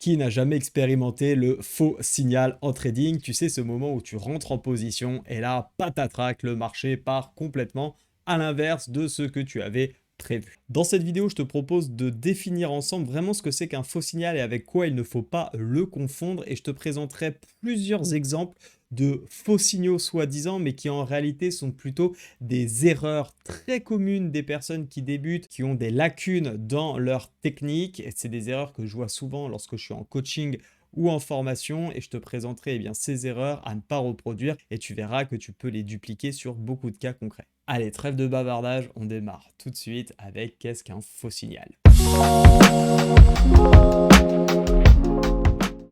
Qui n'a jamais expérimenté le faux signal en trading? Tu sais, ce moment où tu rentres en position et là, patatrac, le marché part complètement à l'inverse de ce que tu avais prévu. Dans cette vidéo, je te propose de définir ensemble vraiment ce que c'est qu'un faux signal et avec quoi il ne faut pas le confondre. Et je te présenterai plusieurs exemples de faux signaux soi-disant, mais qui en réalité sont plutôt des erreurs très communes des personnes qui débutent, qui ont des lacunes dans leur technique. Et c'est des erreurs que je vois souvent lorsque je suis en coaching ou en formation et je te présenterai bien, ces erreurs à ne pas reproduire et tu verras que tu peux les dupliquer sur beaucoup de cas concrets. Allez, trêve de bavardage, on démarre tout de suite avec qu'est-ce qu'un faux signal.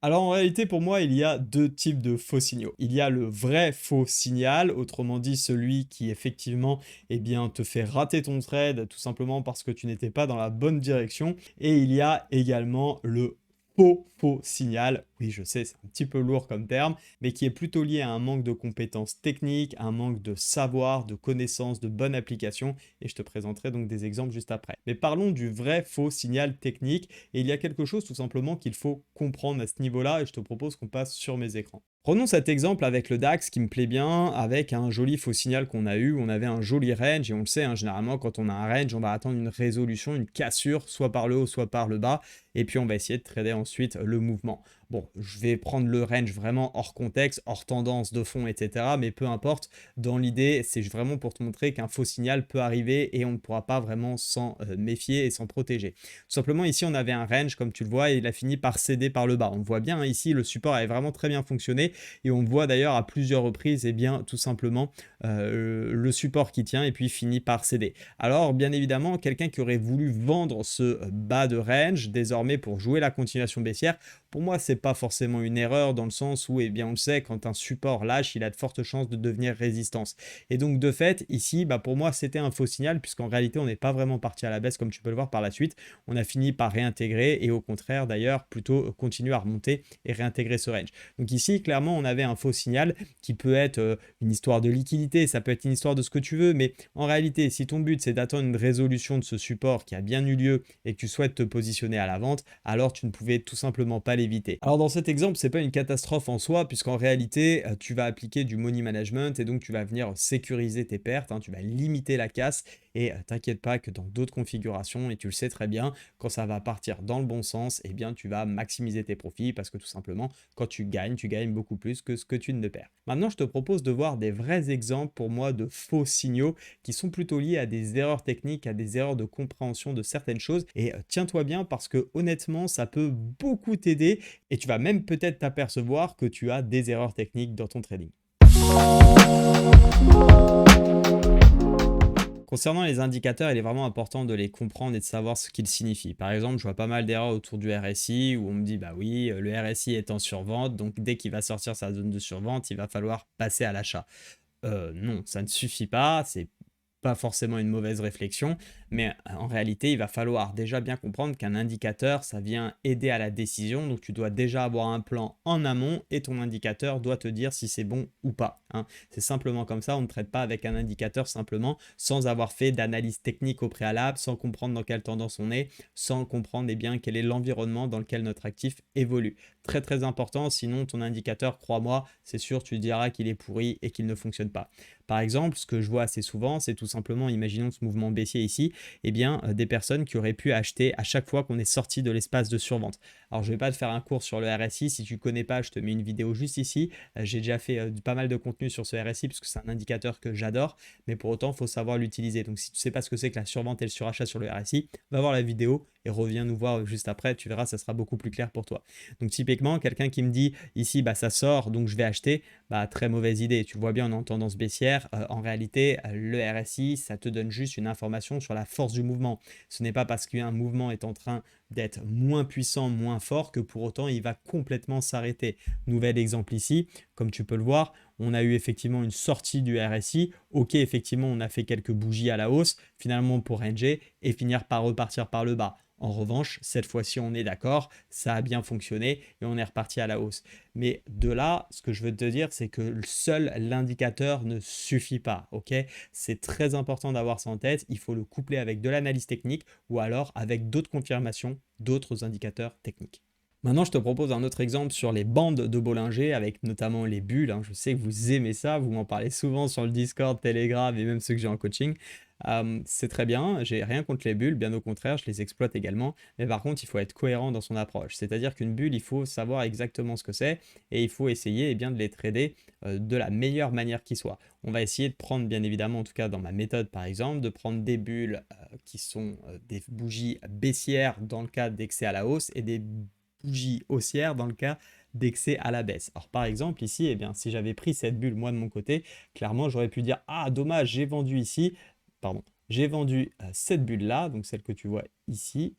Alors en réalité pour moi il y a deux types de faux signaux. Il y a le vrai faux signal, autrement dit celui qui effectivement te fait rater ton trade tout simplement parce que tu n'étais pas dans la bonne direction. Et il y a également le faux signal. Oui, je sais, c'est un petit peu lourd comme terme, mais qui est plutôt lié à un manque de compétences techniques, un manque de savoir, de connaissances, de bonne application. Et je te présenterai donc des exemples juste après. Mais parlons du vrai faux signal technique. Et il y a quelque chose tout simplement qu'il faut comprendre à ce niveau-là et je te propose qu'on passe sur mes écrans. Prenons cet exemple avec le DAX qui me plaît bien, avec un joli faux signal qu'on a eu, on avait un joli range et on le sait, généralement quand on a un range, on va attendre une résolution, une cassure, soit par le haut, soit par le bas, et puis on va essayer de trader ensuite le mouvement. Bon, je vais prendre le range vraiment hors contexte, hors tendance de fond, etc. Mais peu importe, dans l'idée, c'est vraiment pour te montrer qu'un faux signal peut arriver et on ne pourra pas vraiment s'en méfier et s'en protéger. Tout simplement, ici, on avait un range, comme tu le vois, et il a fini par céder par le bas. On le voit bien, ici, le support avait vraiment très bien fonctionné et on voit d'ailleurs à plusieurs reprises, tout simplement, le support qui tient et puis finit par céder. Alors, bien évidemment, quelqu'un qui aurait voulu vendre ce bas de range, désormais pour jouer la continuation baissière, pour moi, c'est pas forcément une erreur dans le sens où, on le sait, quand un support lâche, il a de fortes chances de devenir résistance. Et donc, de fait, ici, pour moi, c'était un faux signal puisqu'en réalité, on n'est pas vraiment parti à la baisse comme tu peux le voir par la suite. On a fini par réintégrer et au contraire, d'ailleurs, plutôt continuer à remonter et réintégrer ce range. Donc ici, clairement, on avait un faux signal qui peut être une histoire de liquidité, ça peut être une histoire de ce que tu veux, mais en réalité, si ton but, c'est d'attendre une résolution de ce support qui a bien eu lieu et que tu souhaites te positionner à la vente, alors tu ne pouvais tout simplement pas l'éviter. Alors dans cet exemple, c'est pas une catastrophe en soi, puisqu'en réalité, tu vas appliquer du money management et donc tu vas venir sécuriser tes pertes, tu vas limiter la casse et t'inquiète pas que dans d'autres configurations, et tu le sais très bien, quand ça va partir dans le bon sens, tu vas maximiser tes profits parce que tout simplement, quand tu gagnes beaucoup plus que ce que tu ne perds. Maintenant, je te propose de voir des vrais exemples pour moi de faux signaux qui sont plutôt liés à des erreurs techniques, à des erreurs de compréhension de certaines choses. Et tiens-toi bien parce que honnêtement, ça peut beaucoup t'aider et tu vas même peut-être t'apercevoir que tu as des erreurs techniques dans ton trading. Concernant les indicateurs, il est vraiment important de les comprendre et de savoir ce qu'ils signifient. Par exemple, je vois pas mal d'erreurs autour du RSI où on me dit bah oui, le RSI est en survente, donc dès qu'il va sortir sa zone de survente, il va falloir passer à l'achat. Non, ça ne suffit pas, c'est pas forcément une mauvaise réflexion, mais en réalité, il va falloir déjà bien comprendre qu'un indicateur, ça vient aider à la décision, donc tu dois déjà avoir un plan en amont et ton indicateur doit te dire si c'est bon ou pas. C'est simplement comme ça, on ne traite pas avec un indicateur simplement sans avoir fait d'analyse technique au préalable, sans comprendre dans quelle tendance on est, sans comprendre quel est l'environnement dans lequel notre actif évolue. Très très important, sinon ton indicateur, crois-moi, c'est sûr, tu diras qu'il est pourri et qu'il ne fonctionne pas. Par exemple, ce que je vois assez souvent, c'est tout simplement, imaginons ce mouvement baissier ici, des personnes qui auraient pu acheter à chaque fois qu'on est sorti de l'espace de survente. Alors, je ne vais pas te faire un cours sur le RSI. Si tu ne connais pas, je te mets une vidéo juste ici. J'ai déjà fait pas mal de contenu sur ce RSI parce que c'est un indicateur que j'adore, mais pour autant, il faut savoir l'utiliser. Donc, si tu ne sais pas ce que c'est que la survente et le surachat sur le RSI, va voir la vidéo et reviens nous voir juste après. Tu verras, ça sera beaucoup plus clair pour toi. Donc, typiquement, quelqu'un qui me dit ici, ça sort, donc je vais acheter, très mauvaise idée. Tu vois bien, on est en tendance baissière. En réalité, le RSI, ça te donne juste une information sur la force du mouvement. Ce n'est pas parce qu'un mouvement est en train d'être moins puissant, moins fort, que pour autant, il va complètement s'arrêter. Nouvel exemple ici, comme tu peux le voir, on a eu effectivement une sortie du RSI. Ok, effectivement, on a fait quelques bougies à la hausse, finalement pour ranger et finir par repartir par le bas. En revanche, cette fois-ci, on est d'accord, ça a bien fonctionné et on est reparti à la hausse. Mais de là, ce que je veux te dire, c'est que seul l'indicateur ne suffit pas. Ok, c'est très important d'avoir ça en tête. Il faut le coupler avec de l'analyse technique ou alors avec d'autres confirmations, d'autres indicateurs techniques. Maintenant, je te propose un autre exemple sur les bandes de Bollinger avec notamment les bulles, hein. Je sais que vous aimez ça, vous m'en parlez souvent sur le Discord, Telegram et même ceux que j'ai en coaching. C'est très bien, j'ai rien contre les bulles, bien au contraire, je les exploite également. Mais par contre, il faut être cohérent dans son approche. C'est-à-dire qu'une bulle, il faut savoir exactement ce que c'est et il faut essayer bien, de les trader de la meilleure manière qui soit. On va essayer de prendre, bien évidemment, en tout cas dans ma méthode par exemple, de prendre des bulles qui sont des bougies baissières dans le cas d'excès à la hausse et des bougie haussière dans le cas d'excès à la baisse. Alors par exemple ici, eh bien, si j'avais pris cette bulle moi de mon côté, clairement j'aurais pu dire ah dommage j'ai vendu ici, pardon, j'ai vendu cette bulle là, donc celle que tu vois ici,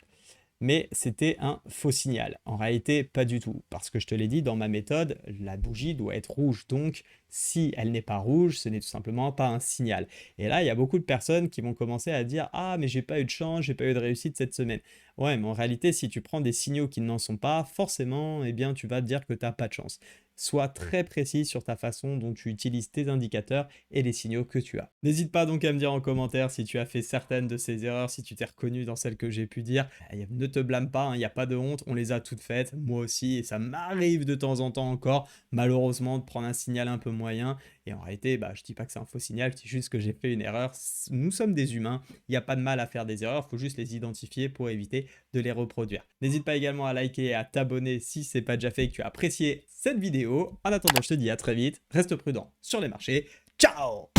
mais c'était un faux signal. En réalité, pas du tout, parce que je te l'ai dit, dans ma méthode, la bougie doit être rouge, donc si elle n'est pas rouge, ce n'est tout simplement pas un signal. Et là, il y a beaucoup de personnes qui vont commencer à dire ah mais j'ai pas eu de chance, j'ai pas eu de réussite cette semaine. Ouais, mais en réalité, si tu prends des signaux qui n'en sont pas, forcément, eh bien, tu vas te dire que tu n'as pas de chance. Sois très précis sur ta façon dont tu utilises tes indicateurs et les signaux que tu as. N'hésite pas donc à me dire en commentaire si tu as fait certaines de ces erreurs, si tu t'es reconnu dans celles que j'ai pu dire. Ne te blâme pas, il n'y a pas de honte, on les a toutes faites, moi aussi, et ça m'arrive de temps en temps encore, malheureusement, de prendre un signal un peu moyen. Et en réalité, bah, je dis pas que c'est un faux signal, je dis juste que j'ai fait une erreur. Nous sommes des humains, il n'y a pas de mal à faire des erreurs, il faut juste les identifier pour éviter de les reproduire. N'hésite pas également à liker et à t'abonner si ce n'est pas déjà fait et que tu as apprécié cette vidéo. En attendant, je te dis à très vite, reste prudent sur les marchés. Ciao!